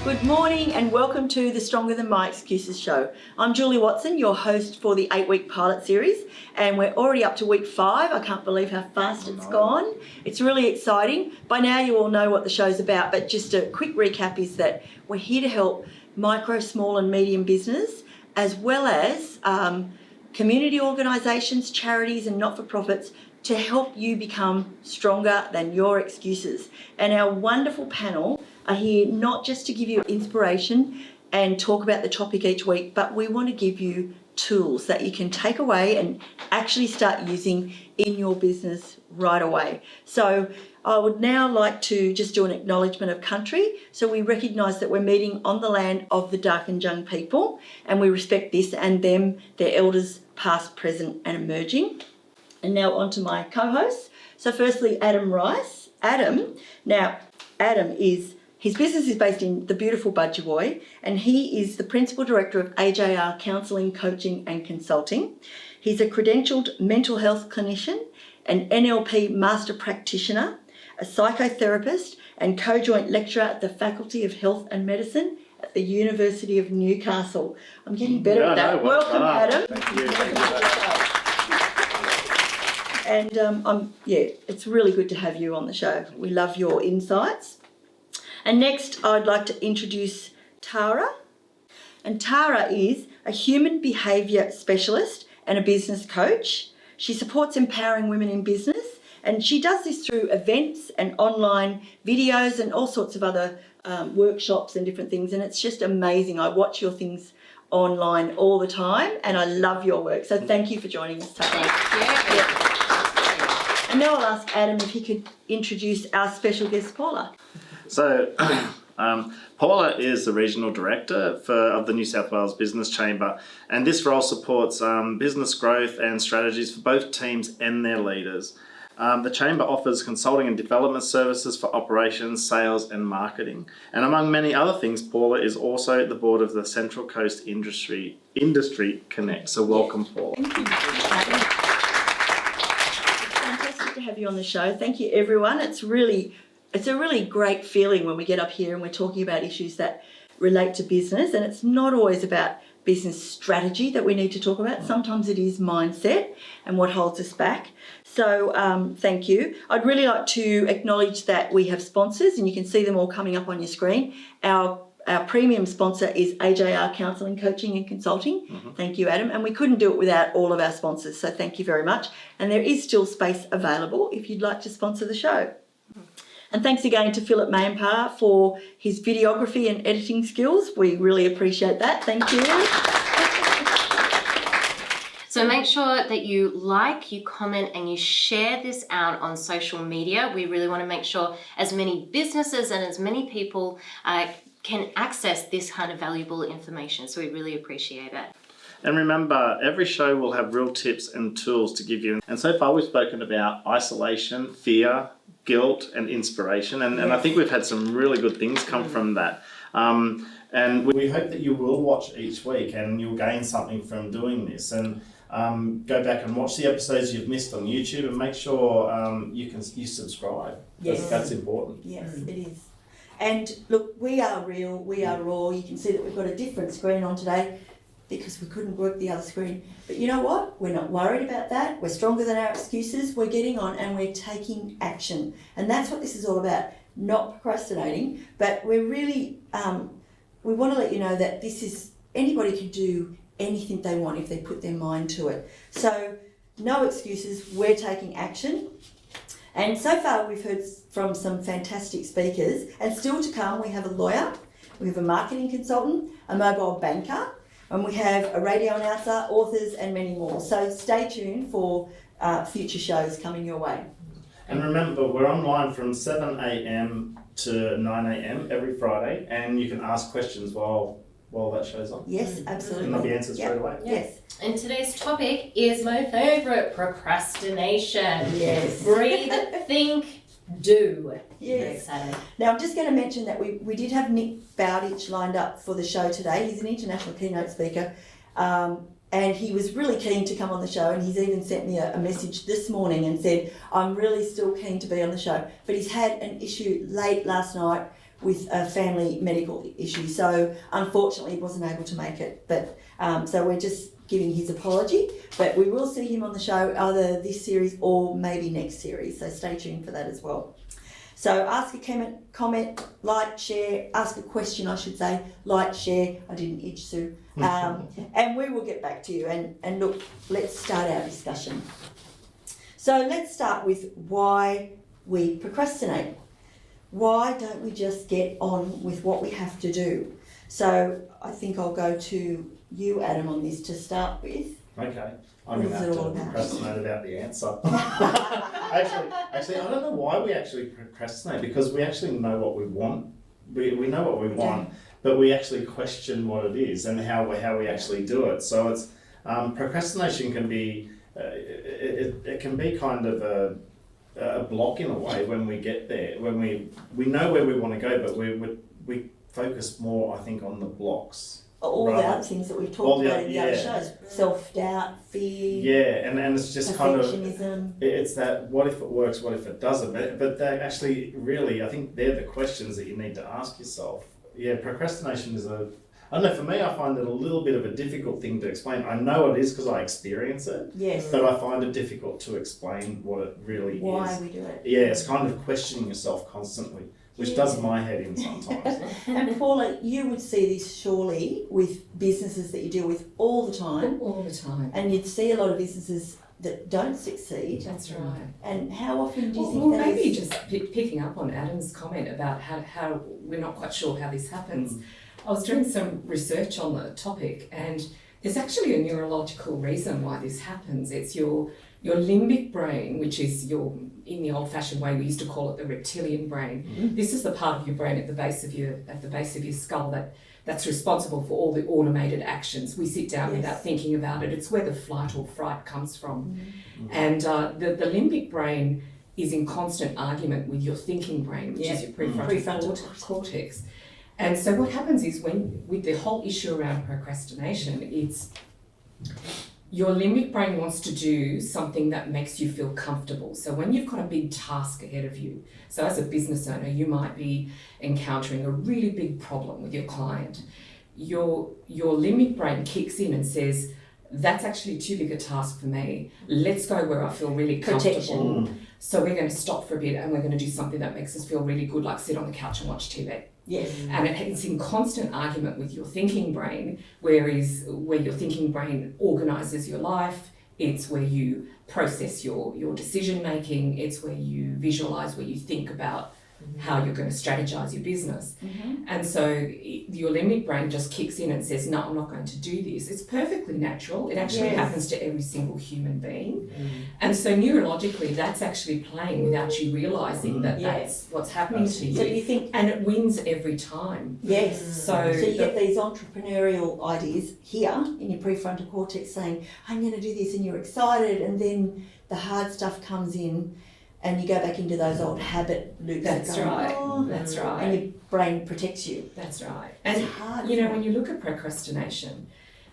Good morning and welcome to the Stronger Than My Excuses show. I'm Julie Watson, your host for the 8-week pilot series, and we're already up to week 5. I can't believe how fast it's gone. It's really exciting. By now you all know what the show's about, but just a quick recap is that we're here to help micro, small and medium business, as well as community organisations, charities and not-for-profits to help you become stronger than your excuses. And our wonderful panel are here not just to give you inspiration and talk about the topic each week, but we want to give you tools that you can take away and actually start using in your business right away. So I would now like to just do an acknowledgement of country. So we recognise that we're meeting on the land of the Darkinjung people, and we respect this and them, their elders past, present and emerging. And now on to my co-hosts. So firstly, Adam Rice. Adam is, his business is based in the beautiful Budgewoi, and he is the Principal Director of AJR Counselling, Coaching and Consulting. He's a credentialed mental health clinician, an NLP Master Practitioner, a psychotherapist and co-joint lecturer at the Faculty of Health and Medicine at the University of Newcastle. I'm getting better at that. Welcome, Adam. Thank you. And it's really good to have you on the show. We love your insights. And next, I'd like to introduce Tara. And Tara is a human behaviour specialist and a business coach. She supports empowering women in business, and she does this through events and online videos and all sorts of other workshops and different things. And it's just amazing. I watch your things online all the time, and I love your work. So thank you for joining us, Tara. Thank you. Yeah. And now I'll ask Adam if he could introduce our special guest, Paula. So, Paula is the Regional Director of the New South Wales Business Chamber, and this role supports business growth and strategies for both teams and their leaders. The Chamber offers consulting and development services for operations, sales and marketing. And among many other things, Paula is also the board of the Central Coast Industry Connect. So welcome, Paula. Thank you. To have you on the show. Thank you, everyone. It's a really great feeling when we get up here and we're talking about issues that relate to business, and it's not always about business strategy that we need to talk about. Sometimes it is mindset and what holds us back. So thank you. I'd really like to acknowledge that we have sponsors, and you can see them all coming up on your screen. Our premium sponsor is AJR Counselling, Coaching and Consulting. Mm-hmm. Thank you, Adam. And we couldn't do it without all of our sponsors, so thank you very much. And there is still space available if you'd like to sponsor the show. Mm-hmm. And thanks again to Philip Mayenpar for his videography and editing skills. We really appreciate that. Thank you. So make sure that you like, you comment and you share this out on social media. We really want to make sure as many businesses and as many people can access this kind of valuable information. So we really appreciate it. And remember, every show will have real tips and tools to give you. And so far we've spoken about isolation, fear, guilt and inspiration. And I think we've had some really good things come from that. And we hope that you will watch each week and you'll gain something from doing this. And go back and watch the episodes you've missed on YouTube and make sure you subscribe. Yes. That's important. Yes, it is. And look, we are real, we are raw. You can see that we've got a different screen on today because we couldn't work the other screen. But you know what? We're not worried about that. We're stronger than our excuses. We're getting on and we're taking action. And that's what this is all about, not procrastinating. But we're really, we want to let you know that this is, anybody can do anything they want if they put their mind to it. So no excuses, we're taking action. And so far we've heard from some fantastic speakers, and still to come we have a lawyer, we have a marketing consultant, a mobile banker, and we have a radio announcer, authors and many more. So stay tuned for future shows coming your way. And remember, we're online from 7 a.m. to 9 a.m. every Friday, and you can ask questions while that show's on. Yes, absolutely. And they'll be answered straight away. Yes. And today's topic is my favourite, procrastination. Yes. Breathe, think, do. Yes. Very exciting. Now I'm just going to mention that we did have Nick Bowditch lined up for the show today. He's an international keynote speaker. And he was really keen to come on the show, and he's even sent me a message this morning and said, I'm really still keen to be on the show. But he's had an issue late last night with a family medical issue. So unfortunately he wasn't able to make it. But so we're just giving his apology. But we will see him on the show either this series or maybe next series. So stay tuned for that as well. So ask a comment, like, share, ask a question, I should say, like, share. I didn't itch Sue. And we will get back to you. And look, let's start our discussion. So let's start with why we procrastinate. Why don't we just get on with what we have to do? So I think I'll go to you, Adam, on this to start with. Okay. I'm What going to is have it to all about? procrastinate about the answer. actually, I don't know why we actually procrastinate, because we actually know what we want. We know what we want, but we actually question what it is and how we actually do it. So it's procrastination can be it can be kind of a block in a way when we get there, when we know where we want to go, but we focus more, I think, on the blocks. All the Right. other things that we've talked about in the other yeah. shows. Self-doubt, fear, Yeah, and it's just kind of, perfectionism. it's that what if it works, what if it doesn't? But they actually, really, I think they're the questions that you need to ask yourself. Yeah, procrastination is I don't know, for me, I find it a little bit of a difficult thing to explain. I know it is because I experience it, Yes. but I find it difficult to explain what it really Why is. we do it. Yeah, it's kind of questioning yourself constantly, which does my head in sometimes. And Paula, you would see this surely with businesses that you deal with all the time, All the time. and you'd see a lot of businesses that don't succeed. That's right. And how often do you Well, think well that maybe is? just picking up on Adam's comment about how we're not quite sure how this happens. I was doing some research on the topic, and there's actually a neurological reason why this happens. It's your limbic brain, which is in the old-fashioned way we used to call it the reptilian brain. This is the part of your brain at the base of your skull that's responsible for all the automated actions. We sit down without thinking about it. It's where the flight or fright comes from. And the limbic brain is in constant argument with your thinking brain, which is your prefrontal cortex. And so what happens is with the whole issue around procrastination, it's your limbic brain wants to do something that makes you feel comfortable. So when you've got a big task ahead of you, so as a business owner, you might be encountering a really big problem with your client. Your limbic brain kicks in and says, that's actually too big a task for me. Let's go where I feel really comfortable. So we're going to stop for a bit and we're going to do something that makes us feel really good, like sit on the couch and watch TV. Yes. And it's in constant argument with your thinking brain, where your thinking brain organises your life. It's where you process your decision making. It's where you visualise, where you think about how you're going to strategize your business. And so your limbic brain just kicks in and says, no, I'm not going to do this. It's perfectly natural. It actually happens to every single human being. And so neurologically, that's actually playing without you realizing that that's what's happening to you. So you think, And it wins every time. yes. So you get these entrepreneurial ideas here in your prefrontal cortex saying, I'm going to do this, and you're excited, and then the hard stuff comes in and you go back into those old habit loops. That's right. "Oh," That's right. and your brain protects you. That's right. It's And hard. you know, when you look at procrastination,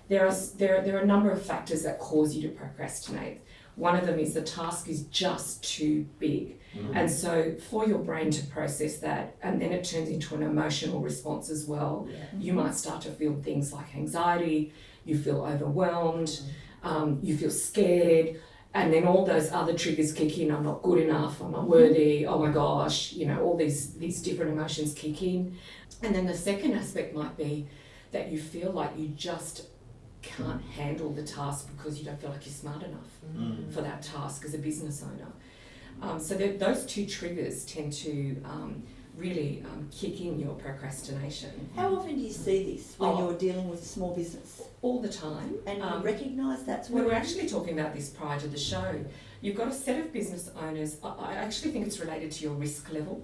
there are a number of factors that cause you to procrastinate. One of them is the task is just too big. And so for your brain to process that, and then it turns into an emotional response as well, you might start to feel things like anxiety, you feel overwhelmed, you feel scared, and then all those other triggers kick in. I'm not good enough, I'm not worthy, oh my gosh, you know, all these different emotions kick in. And then the second aspect might be that you feel like you just can't handle the task because you don't feel like you're smart enough for that task as a business owner. So those two triggers tend to really kick in your procrastination. How often do you see this when you're dealing with a small business? All the time. And you recognise that's We what were actually talking about this prior to the show. You've got a set of business owners. I actually think it's related to your risk level,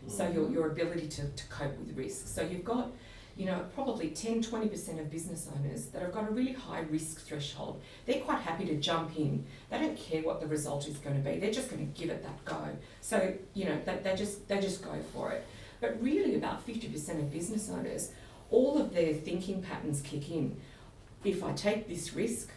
so your ability to cope with risk. So you've got, you know, probably 10-20% of business owners that have got a really high risk threshold. They're quite happy to jump in. They don't care what the result is going to be. They're just going to give it that go. So, you know, they just go for it. But really about 50% of business owners, all of their thinking patterns kick in. If I take this risk,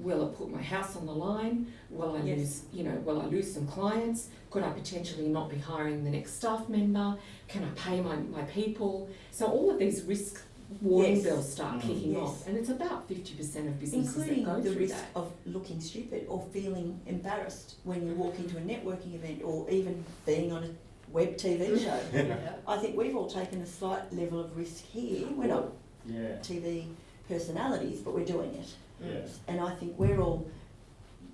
will I put my house on the line? Will I will I lose some clients? Could I potentially not be hiring the next staff member? Can I pay my people? So all of these risk warning bells start kicking off, and it's about 50% of businesses including that go the through risk that. of looking stupid or feeling embarrassed when you walk into a networking event or even being on a web TV show. I think we've all taken a slight level of risk here. We're not Yeah. TV personalities, but we're doing it. Yeah. And I think we're all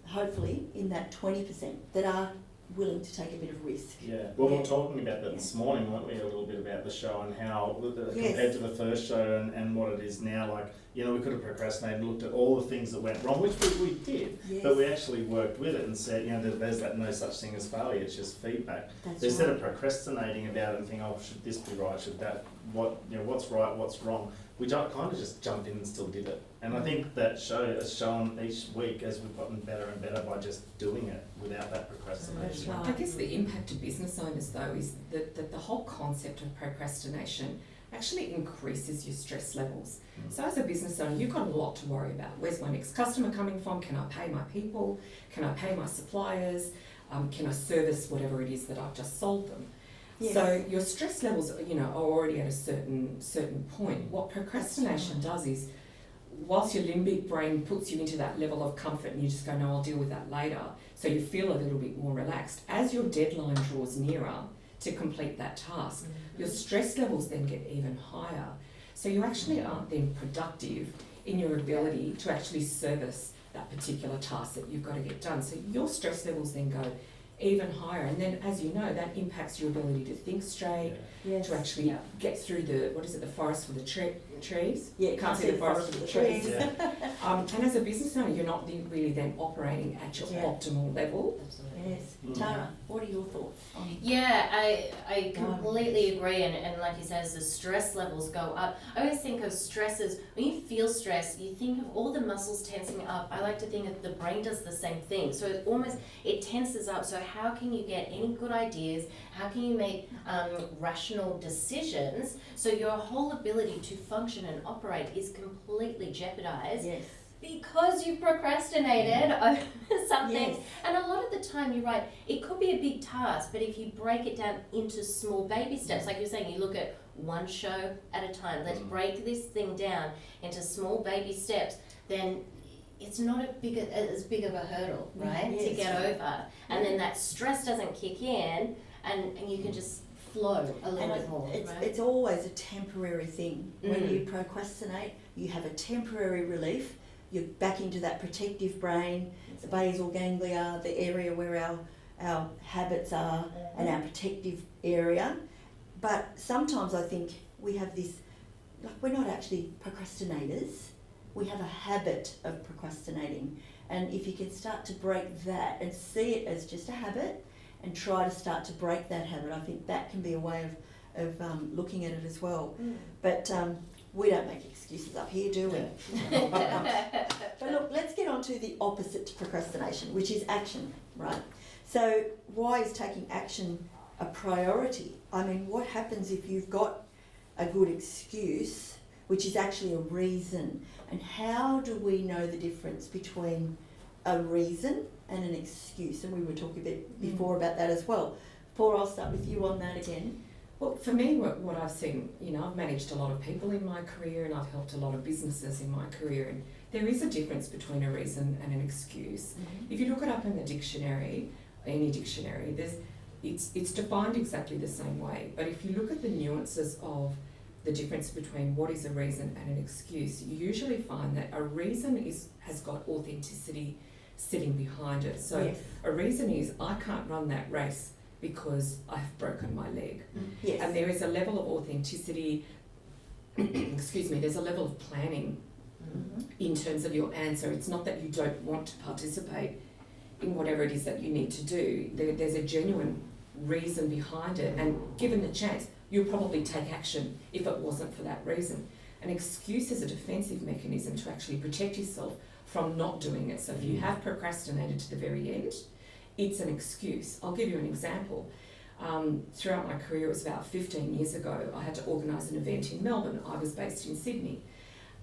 hopefully in that 20% that are willing to take a bit of risk. Yeah, well, we were talking about that this morning, weren't we? A little bit about the show and how, compared to the first show and what it is now, like, you know, we could have procrastinated and looked at all the things that went wrong, which we did, but we actually worked with it and said, you know, there's that no such thing as failure, it's just feedback. That's So instead right. of procrastinating about it and thinking, oh, should this be right, should that, what's right, what's wrong, we kind of just jumped in and still did it. And I think that show has shown each week as we've gotten better and better by just doing it without that procrastination. That's I guess the impact to business owners though is that the whole concept of procrastination actually increases your stress levels. So as a business owner, you've got a lot to worry about. Where's my next customer coming from? Can I pay my people? Can I pay my suppliers? Can I service whatever it is that I've just sold them? Yes. So your stress levels, are already at a certain point. What procrastination does is, whilst your limbic brain puts you into that level of comfort and you just go, no, I'll deal with that later, so you feel a little bit more relaxed, as your deadline draws nearer to complete that task, your stress levels then get even higher. So you actually aren't then productive in your ability to actually service that particular task that you've got to get done. So your stress levels then go even higher, and then, as you know, that impacts your ability to think straight, Yes. to actually get through the forest for the trees. Yeah, You can't see the forest for the trees. Yeah. And as a business owner, you're not really then operating at your optimal level. Yes. Tara, what are your thoughts on Yeah, I completely agree, and like you said, as the stress levels go up, I always think of stress as, when you feel stress, you think of all the muscles tensing up. I like to think that the brain does the same thing, so it tenses up. So how can you get any good ideas? How can you make rational decisions? So your whole ability to function and operate is completely jeopardized. Yes. Because you procrastinated over something. Yes. And a lot of the time, you're right, it could be a big task, but if you break it down into small baby steps, like you're saying, you look at one show at a time, let's break this thing down into small baby steps, then it's not as big of a hurdle, right, Yes. to get over. And then that stress doesn't kick in, and you can just flow a little bit more, right? It's always a temporary thing. When you procrastinate, you have a temporary relief. You're back into that protective brain, the basal ganglia, the area where our habits are, and our protective area. But sometimes I think we have this, like, we're not actually procrastinators. We have a habit of procrastinating. And if you can start to break that and see it as just a habit and try to start to break that habit, I think that can be a way of looking at it as well. But we don't make excuses up here, do we? But look, let's get on to the opposite to procrastination, which is action, right? So why is taking action a priority? I mean, what happens if you've got a good excuse, which is actually a reason? And how do we know the difference between a reason and an excuse? And we were talking a bit before about that as well. Paul, I'll start with you on that again. Well, for me, what I've seen, I've managed a lot of people in my career and I've helped a lot of businesses in my career, and there is a difference between a reason and an excuse. If you look it up in the dictionary, any dictionary, it's defined exactly the same way. But if you look at the nuances of the difference between what is a reason and an excuse, you usually find that a reason has got authenticity sitting behind it. So Yes. a reason is, I can't run that race because I've broken my leg. Yes. And there is a level of authenticity, there's a level of planning in terms of your answer. It's not that you don't want to participate in whatever it is that you need to do. There's a genuine reason behind it, and given the chance, you'll probably take action if it wasn't for that reason. An excuse is a defensive mechanism to actually protect yourself from not doing it. So if you have procrastinated to the very end, it's an excuse. I'll give you an example. Throughout my career, it was about 15 years ago, I had to organise an event in Melbourne. I was based in Sydney.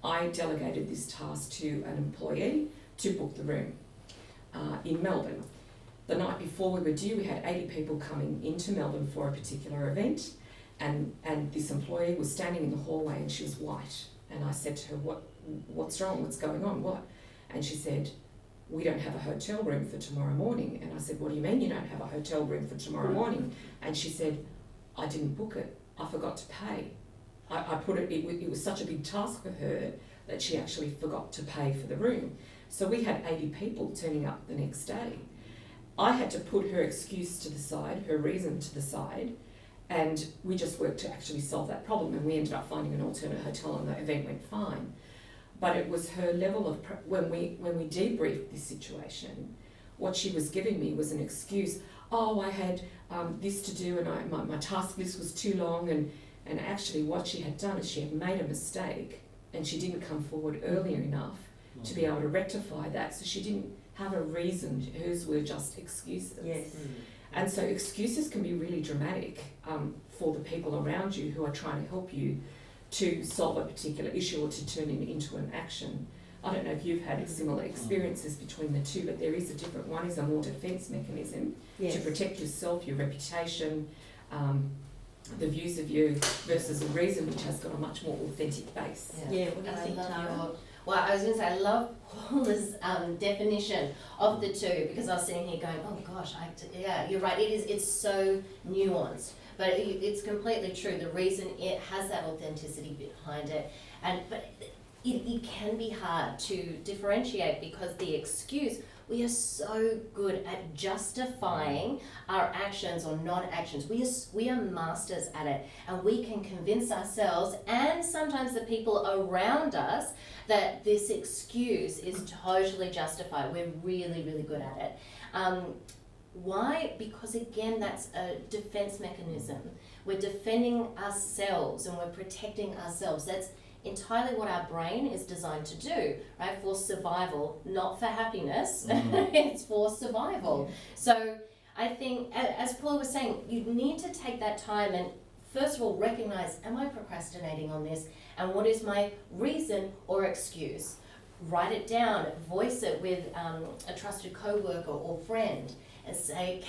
I delegated this task to an employee to book the room in Melbourne. The night before we were due, we had 80 people coming into Melbourne for a particular event, and this employee was standing in the hallway and she was white. And I said to her, what's wrong? What's going on? What? And she said, we don't have a hotel room for tomorrow morning. And I said, what do you mean you don't have a hotel room for tomorrow morning? And she said, I didn't book it. I forgot to pay. I put it was such a big task for her that she actually forgot to pay for the room. So we had 80 people turning up the next day. I had to put her excuse to the side, her reason to the side, and we just worked to actually solve that problem, and we ended up finding an alternate hotel and the event went fine. But it was her level of, when we debriefed this situation, what she was giving me was an excuse. Oh, I had this to do and my task list was too long, and actually what she had done is she had made a mistake and she didn't come forward earlier enough to be able to rectify that. So she didn't have a reason, hers were just excuses. Yes. And so excuses can be really dramatic for the people around you who are trying to help you to solve a particular issue or to turn it into an action. I don't know if you've had similar experiences between the two, but there is a different one is a more defence mechanism to protect yourself, your reputation, the views of you, versus a reason which has got a much more authentic base. Yeah, what do you And think, I love Tara? your, well, I was going to say, I love Paula's definition of the two, because I was sitting here going, oh gosh, yeah, you're right, it's so nuanced. But it's completely true. The reason it has that authenticity behind it, but it can be hard to differentiate, because the excuse, we are so good at justifying our actions or non-actions. We are masters at it, and we can convince ourselves and sometimes the people around us that this excuse is totally justified. We're really, really good at it. Why? Because again, that's a defense mechanism. We're defending ourselves and we're protecting ourselves. That's entirely what our brain is designed to do, right? For survival, not for happiness. It's for survival. So I think, as Paula was saying, you need to take that time and first of all recognize, am I procrastinating on this? And what is my reason or excuse? Write it down, voice it with a trusted co-worker or friend, and say,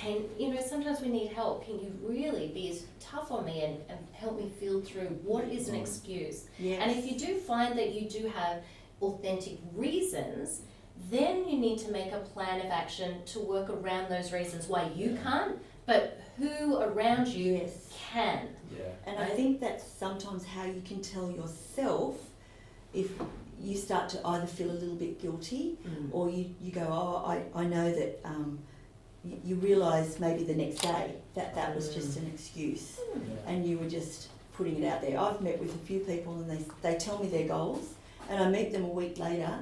sometimes we need help. Can you really be as tough on me and help me feel through what is an excuse? Yes. And if you do find that you do have authentic reasons, then you need to make a plan of action to work around those reasons why you can't, but who around you can. Yeah. And I think that's sometimes how you can tell yourself if you start to either feel a little bit guilty or you go, oh, I know that you realise maybe the next day that was just an excuse and you were just putting it out there. I've met with a few people and they tell me their goals and I meet them a week later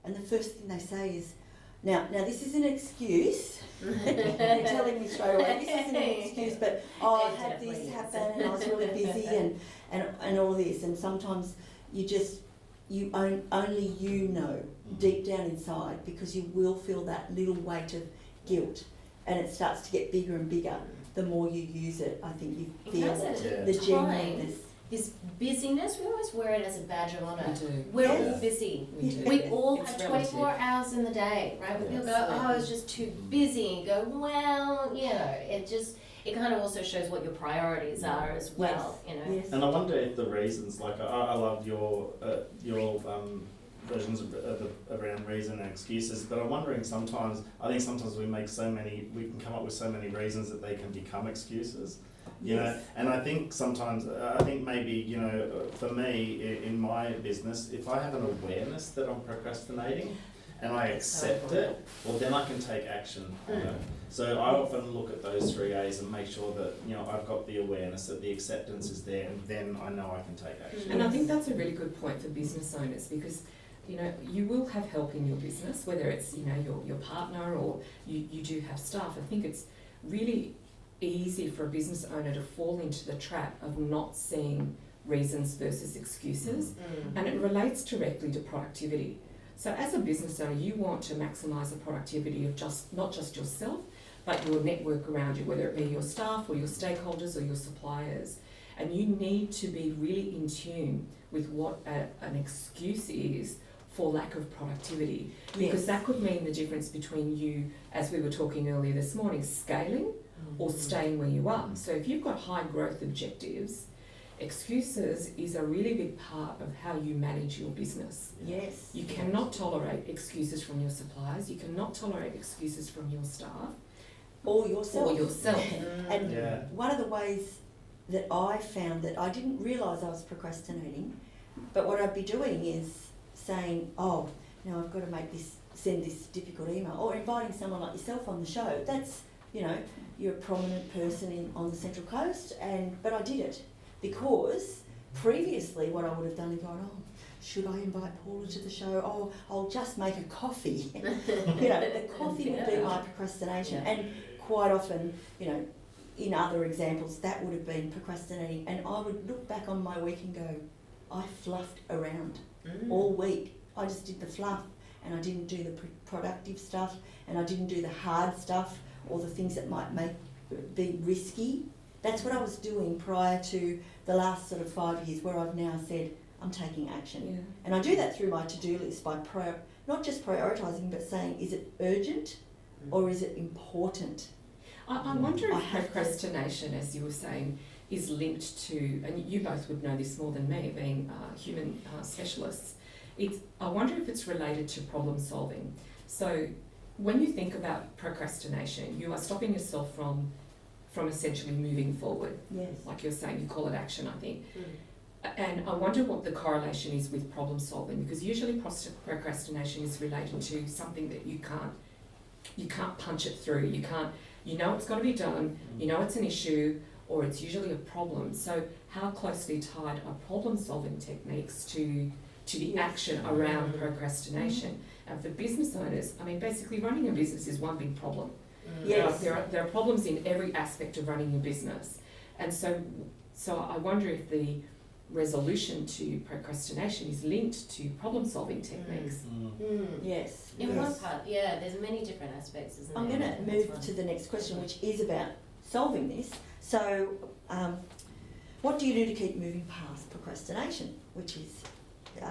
and the first thing they say is, now this is an excuse. They're telling me straight away, this isn't an excuse, but I had this happen and I was really busy and all this, and sometimes only you know deep down inside, because you will feel that little weight of guilt and it starts to get bigger and bigger the more you use it. I think you feel the genuineness. This busyness, we always wear it as a badge of honour. We do. We're Yes. all busy. We do. We all It's have 24 relative. hours in the day, right? When people go, oh, I was just too busy. And go, well, it kind of also shows what your priorities are as well, Yes. And I wonder if the reasons, like I love your versions around reason and excuses, but I'm wondering sometimes we can come up with so many reasons that they can become excuses. You know, and I think sometimes, maybe, for me in my business, if I have an awareness that I'm procrastinating and I accept it, well then I can take action on it. So I often look at those 3 A's and make sure that, I've got the awareness, that the acceptance is there, and then I know I can take action. And I think that's a really good point for business owners, because you will have help in your business, whether it's your partner or you do have staff. I think it's really easy for a business owner to fall into the trap of not seeing reasons versus excuses, and it relates directly to productivity. So as a business owner, you want to maximise the productivity of not just yourself, but your network around you, whether it be your staff or your stakeholders or your suppliers. And you need to be really in tune with what an excuse is for lack of productivity. Because Yes. that could mean the difference between you, as we were talking earlier this morning, scaling or staying where you are. So if you've got high growth objectives, excuses is a really big part of how you manage your business. Yes. You cannot tolerate excuses from your suppliers, you cannot tolerate excuses from your staff Or yourself. or yourself. And Yeah. one of the ways that I found that I didn't realise I was procrastinating, but what I'd be doing is saying, oh, now I've got to send this difficult email, or inviting someone like yourself on the show. That's, you're a prominent person on the Central Coast, but I did it because previously what I would have done is gone, oh, should I invite Paula to the show? Oh, I'll just make a coffee. The coffee would be my procrastination. And quite often, in other examples, that would have been procrastinating. And I would look back on my week and go, I fluffed around all week. I just did the fluff and I didn't do the productive stuff and I didn't do the hard stuff or the things that might be risky. That's what I was doing prior to the last sort of 5 years, where I've now said, I'm taking action. Yeah. And I do that through my to-do list by not just prioritising, but saying, is it urgent or is it important? I wonder I if have to- procrastination, as you were saying, is linked to, and you both would know this more than me, being human specialists. I wonder if it's related to problem solving. So when you think about procrastination, you are stopping yourself from essentially moving forward. Yes. Like you're saying, you call it action, I think. And I wonder what the correlation is with problem solving, because usually procrastination is related to something that you can't punch it through. You know it's got to be done, you know it's an issue, or it's usually a problem. So how closely tied are problem solving techniques to the action around procrastination? And for business owners, I mean, basically running a business is one big problem. Yes. There are problems in every aspect of running your business. And so I wonder if the resolution to procrastination is linked to problem solving techniques. Yes. In yes. one part, there's many different aspects, isn't I'm there? going to move to the next question, which is about solving this. So, what do you do to keep moving past procrastination, which is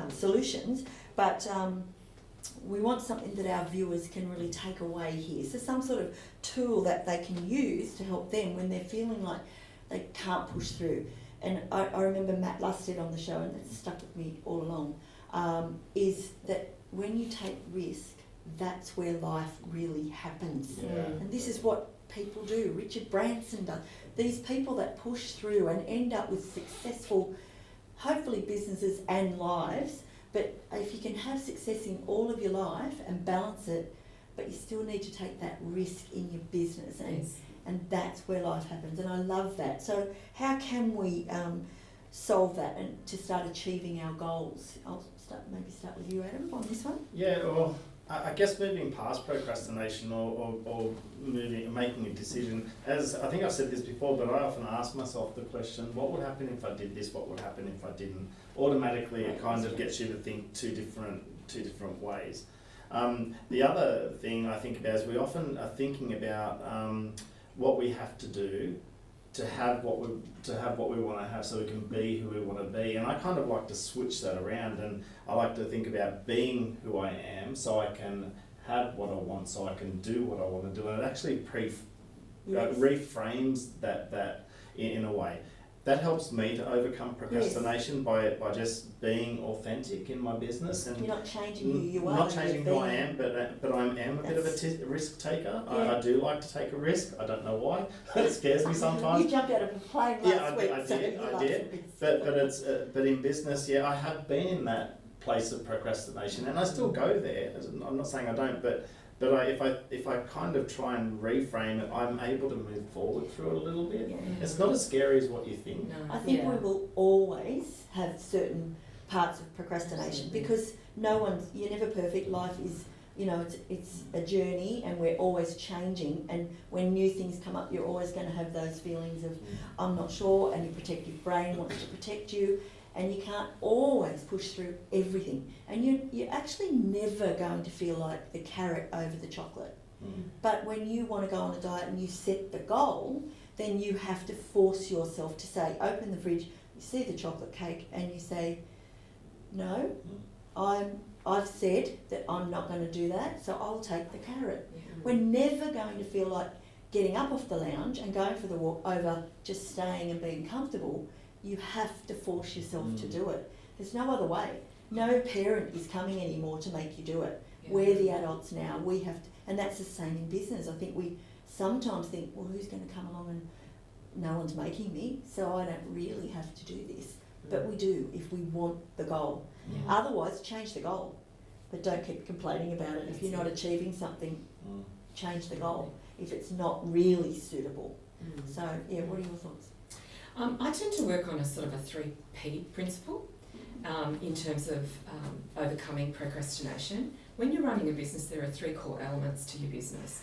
solutions, but we want something that our viewers can really take away here. So some sort of tool that they can use to help them when they're feeling like they can't push through. And I remember Matt Luss said on the show, and it's stuck with me all along, is that when you take risk, that's where life really happens. Yeah. And this is what people do. Richard Branson does. These people that push through and end up with successful, hopefully businesses and lives. But if you can have success in all of your life and balance it, but you still need to take that risk in your business, and that's where life happens. And I love that. So how can we solve that and to start achieving our goals? I'll maybe start with you, Adam, on this one. Yeah, well, I guess moving past procrastination or making a decision, as I think I've said this before, but I often ask myself the question, what would happen if I did this, what would happen if I didn't? Automatically it kind of gets you to think two different ways. The other thing I think about is we often are thinking about what we have to do to have what we want to have, so we can be who we want to be. And I kind of like to switch that around, and I like to think about being who I am, so I can have what I want, so I can do what I want to do. And it actually reframes that in a way. That helps me to overcome procrastination by just being authentic in my business, and You're not changing who you are. not changing who I you're am, but I am a bit of a risk taker. Yeah. I do like to take a risk. I don't know why. It scares me being. sometimes. You jumped out of a plane last week. I so did. you like But risk. but in business, I have been in that place of procrastination, and I still go there. I'm not saying I don't, but if I kind of try and reframe it, I'm able to move forward through it a little bit. Yeah. It's not as scary as what you think. No. I think we will always have certain parts of procrastination because you're never perfect. Life is, it's a journey and we're always changing. And when new things come up, you're always going to have those feelings of, I'm not sure, and your protective brain wants to protect you. And you can't always push through everything. And you're actually never going to feel like the carrot over the chocolate. But when you want to go on a diet and you set the goal, then you have to force yourself to say, open the fridge, you see the chocolate cake and you say, no, I'm I've said that I'm not going to do that, so I'll take the carrot. Yeah. We're never going to feel like getting up off the lounge and going for the walk over just staying and being comfortable. You have to force yourself to do it. There's no other way. No parent is coming anymore to make you do it. Yeah. We're the adults now. We have to, and that's the same in business. I think we sometimes think, well, who's going to come along and no one's making me, so I don't really have to do this. But we do if we want the goal. Yeah. Otherwise, change the goal. But don't keep complaining about it. If you're not achieving something, change the goal if it's not really suitable. So, yeah, what are your thoughts? I tend to work on a sort of a 3P principle in terms of overcoming procrastination. When you're running a business, there are 3 core elements to your business: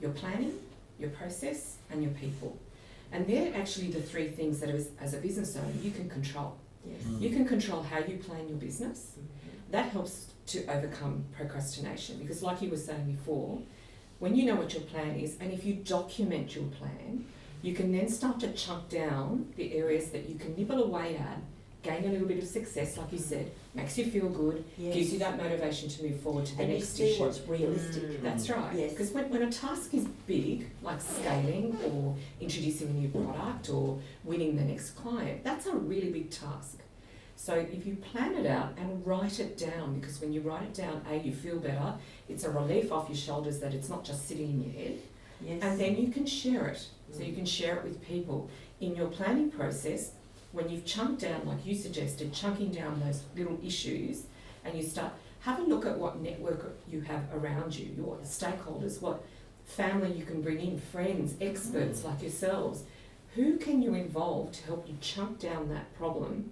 your planning, your process, and your people. And they're actually the 3 things that as a business owner you can control. Yes. You can control how you plan your business. That helps to overcome procrastination, because like you were saying before, when you know what your plan is, and if you document your plan, you can then start to chunk down the areas that you can nibble away at, gain a little bit of success, like you said, makes you feel good, Yes. gives you that motivation to move forward to the And you next see issue. what's realistic. That's right. Yes. Because when a task is big, like scaling or introducing a new product or winning the next client, that's a really big task. So if you plan it out and write it down, because when you write it down, you feel better, it's a relief off your shoulders that it's not just sitting in your head, Yes. and then you can share it. So you can share it with people. In your planning process, when you've chunked down, like you suggested, chunking down those little issues, and you start, have a look at what network you have around you, your stakeholders, what family you can bring in, friends, experts like yourselves. Who can you involve to help you chunk down that problem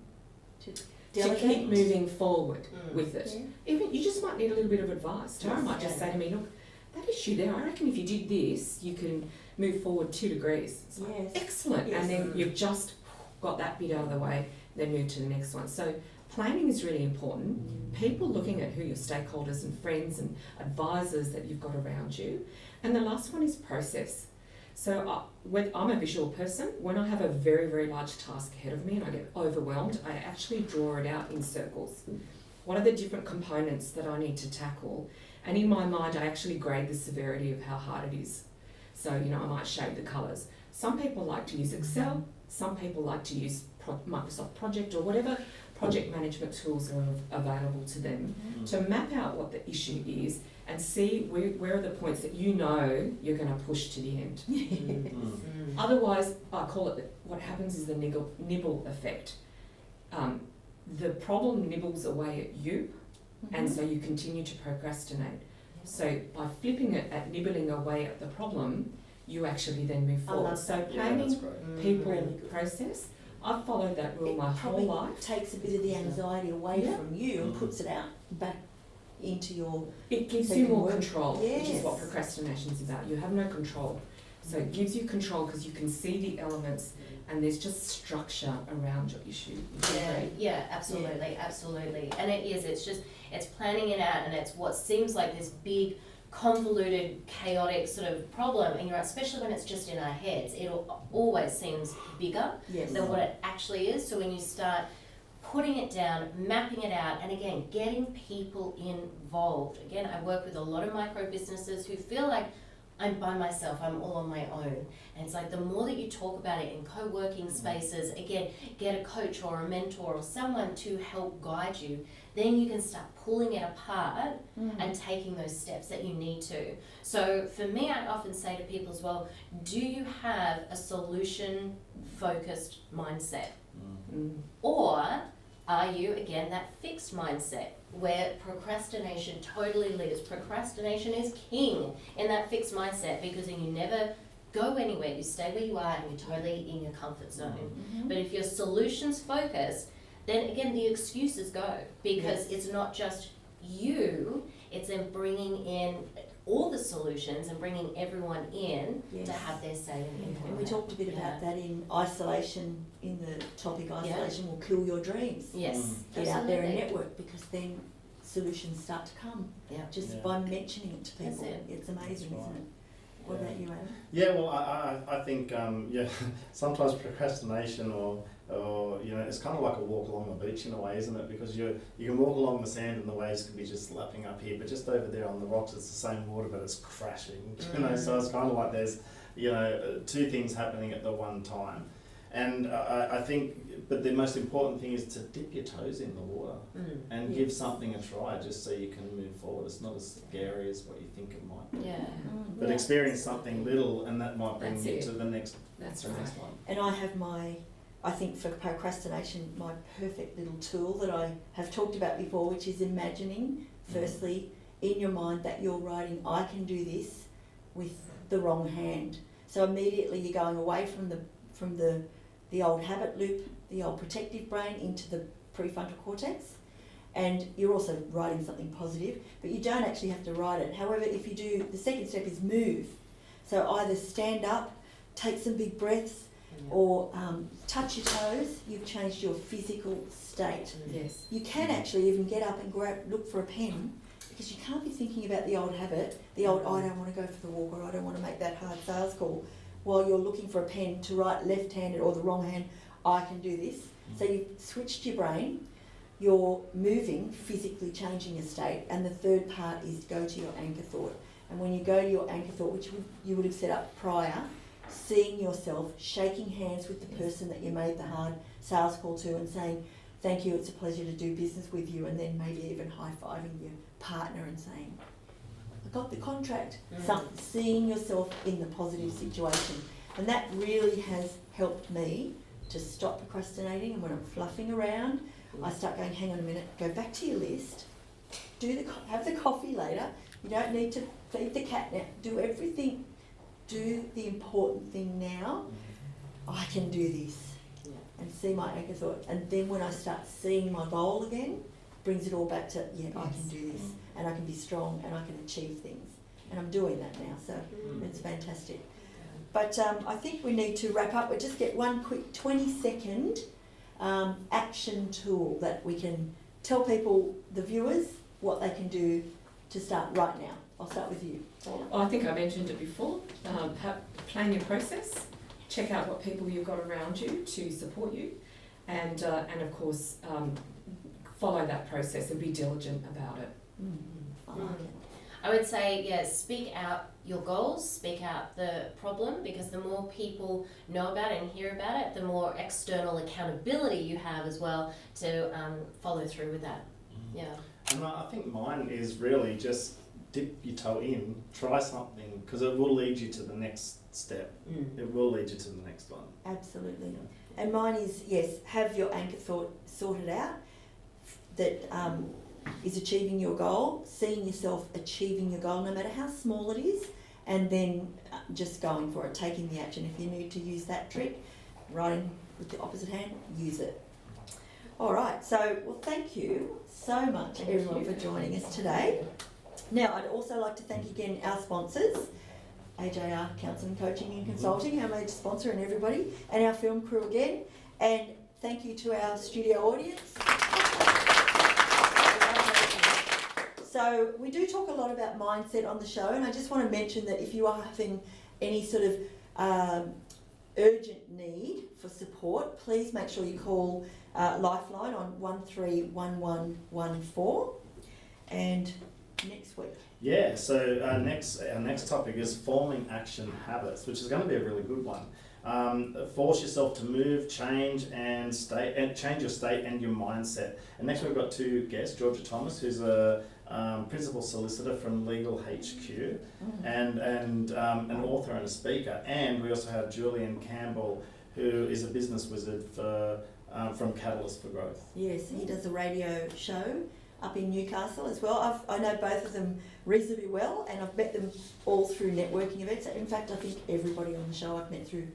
to keep moving forward with it? Yeah. Even you just might need a little bit of advice. Tara Yes, might just yeah. say to me, look, that issue there, I reckon if you did this, you can move forward 2 degrees. It's like, Yes. excellent. Yes. And then you've just got that bit out of the way, then move to the next one. So planning is really important. People looking at who your stakeholders and friends and advisors that you've got around you. And the last one is process. So when I'm a visual person, when I have a very, very large task ahead of me and I get overwhelmed, I actually draw it out in circles. What are the different components that I need to tackle? And in my mind, I actually grade the severity of how hard it is. So, I might shade the colours. Some people like to use Excel, some people like to use Microsoft Project or whatever project management tools are available to them to map out what the issue is and see where are the points that you're going to push to the end. Otherwise, I call it, what happens is the nibble effect. The problem nibbles away at you, and so you continue to procrastinate. So by flipping it at nibbling away at the problem, you actually then move I forward. love So that. planning, people, Really good. process. I've followed that rule It my whole probably life. takes a bit of the anxiety away Yeah. from you and puts it out back into your. It gives So you you can more work- control, which is what Yes. procrastination is about. You have no control. So it gives you control because you can see the elements and there's just structure around your issue. Yeah, absolutely. And it's planning it out, and it's what seems like this big, convoluted, chaotic sort of problem, and especially when it's just in our heads, it always seems bigger Yes. than what it actually is. So when you start putting it down, mapping it out, and again, getting people involved. Again, I work with a lot of micro businesses who feel like I'm by myself, I'm all on my own. And it's like the more that you talk about it in co-working spaces, again, get a coach or a mentor or someone to help guide you, then you can start pulling it apart and taking those steps that you need to. So for me, I often say to people as well, do you have a solution-focused mindset? Or are you, again, that fixed mindset where procrastination totally lives? Procrastination is king in that fixed mindset, because then you never go anywhere. You stay where you are and you're totally in your comfort zone. But if you're solutions focused, then again, the excuses go, because it's not just you, it's in bringing in all the solutions and bringing everyone in to have their say in the input. And we talked a bit about that in isolation, in the topic isolation will kill your dreams. Yes, Get out there and absolutely. network, because then solutions start to come Yeah. just by mentioning it to That's people. it. It's amazing, That's isn't it? What about you, Adam? Yeah, well, I think sometimes procrastination or it's kind of like a walk along the beach in a way, isn't it? Because you can walk along the sand and the waves can be just lapping up here, but just over there on the rocks it's the same water but it's crashing. So it's kind of like there's two things happening at the one time. And I think, but the most important thing is to dip your toes in the water and give something a try, just so you can move forward. It's not as scary as what you think it might be. Yeah. But experience something little, and that might bring That's you it. to the next That's the right. next one. And I have I think for procrastination, my perfect little tool that I have talked about before, which is imagining, firstly, in your mind that you're writing, I can do this with the wrong hand. So immediately you're going away from the old habit loop, the old protective brain, into the prefrontal cortex. And you're also writing something positive, but you don't actually have to write it. However, if you do, the second step is move. So either stand up, take some big breaths, or touch your toes. You've changed your physical state. Yes. You can actually even get up and look for a pen, because you can't be thinking about the old habit, the old I don't want to go for the walk, or I don't want to make that hard sales call, while you're looking for a pen to write left-handed or the wrong hand, I can do this. So you've switched your brain, you're moving, physically changing your state, and the third part is go to your anchor thought. And when you go to your anchor thought, which you would have set up prior, seeing yourself, shaking hands with the person that you made the hard sales call to and saying, thank you, it's a pleasure to do business with you, and then maybe even high-fiving your partner and saying, I got the contract. Seeing yourself in the positive situation. And that really has helped me to stop procrastinating, and when I'm fluffing around, I start going, hang on a minute, go back to your list, have the coffee later, you don't need to feed the cat now, do everything. Do the important thing now. I can do this. And see my anchor thought. And then when I start seeing my goal again, brings it all back to, I can do this. And I can be strong and I can achieve things. And I'm doing that now, so it's fantastic. But I think we need to wrap up. We'll just get one quick 20-second action tool that we can tell people, the viewers, what they can do to start right now. I'll start with you. I think I mentioned it before. Plan your process. Check out what people you've got around you to support you, and of course follow that process and be diligent about it. I like it. I would say, speak out your goals, speak out the problem, because the more people know about it and hear about it, the more external accountability you have as well to follow through with that. Yeah. And I think mine is really just dip your toe in, try something, because it will lead you to the next step. It will lead you to the next one. Absolutely. And mine is, yes, have your anchor thought sorted out that is achieving your goal, seeing yourself achieving your goal no matter how small it is, and then just going for it, taking the action. If you need to use that trick, writing with the opposite hand, use it. All right, so, well, thank you so much, everyone, for joining us today. Now, I'd also like to thank again our sponsors, AJR Counselling, Coaching and Consulting, our major sponsor, and everybody, and our film crew again. And thank you to our studio audience. So we do talk a lot about mindset on the show, and I just want to mention that if you are having any sort of urgent need for support, please make sure you call Lifeline on 131114. And next week. Yeah, so our next topic is forming action habits, which is going to be a really good one. Force yourself to move, change change your state and your mindset. And next we've got two guests, Georgia Thomas, who's a principal solicitor from Legal HQ, and an author and a speaker. And we also have Julian Campbell, who is a business wizard from Catalyst for Growth. Yes, he does a radio show up in Newcastle as well. I know both of them reasonably well, and I've met them all through networking events. In fact, I think everybody on the show I've met through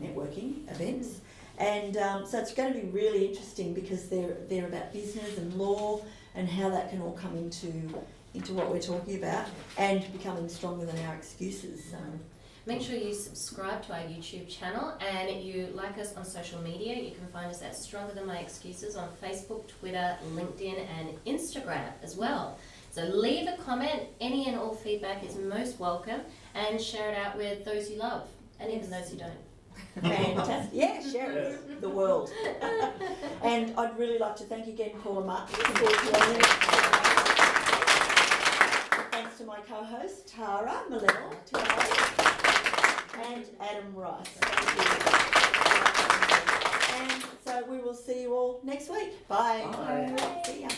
networking events. And so it's going to be really interesting because they're about business and law and how that can all come into what we're talking about and becoming stronger than our excuses. So. Make sure you subscribe to our YouTube channel and you like us on social media. You can find us at Stronger Than My Excuses on Facebook, Twitter, LinkedIn and Instagram as well. So leave a comment. Any and all feedback is most welcome, and share it out with those you love, and even those you don't. Fantastic. Yeah, share it with the world. And I'd really like to thank again Paula Martin for joining us. Thanks to my co-host Tara Malil today and Adam Rice. Thank you. And so we will see you all next week. Bye. Bye. See ya.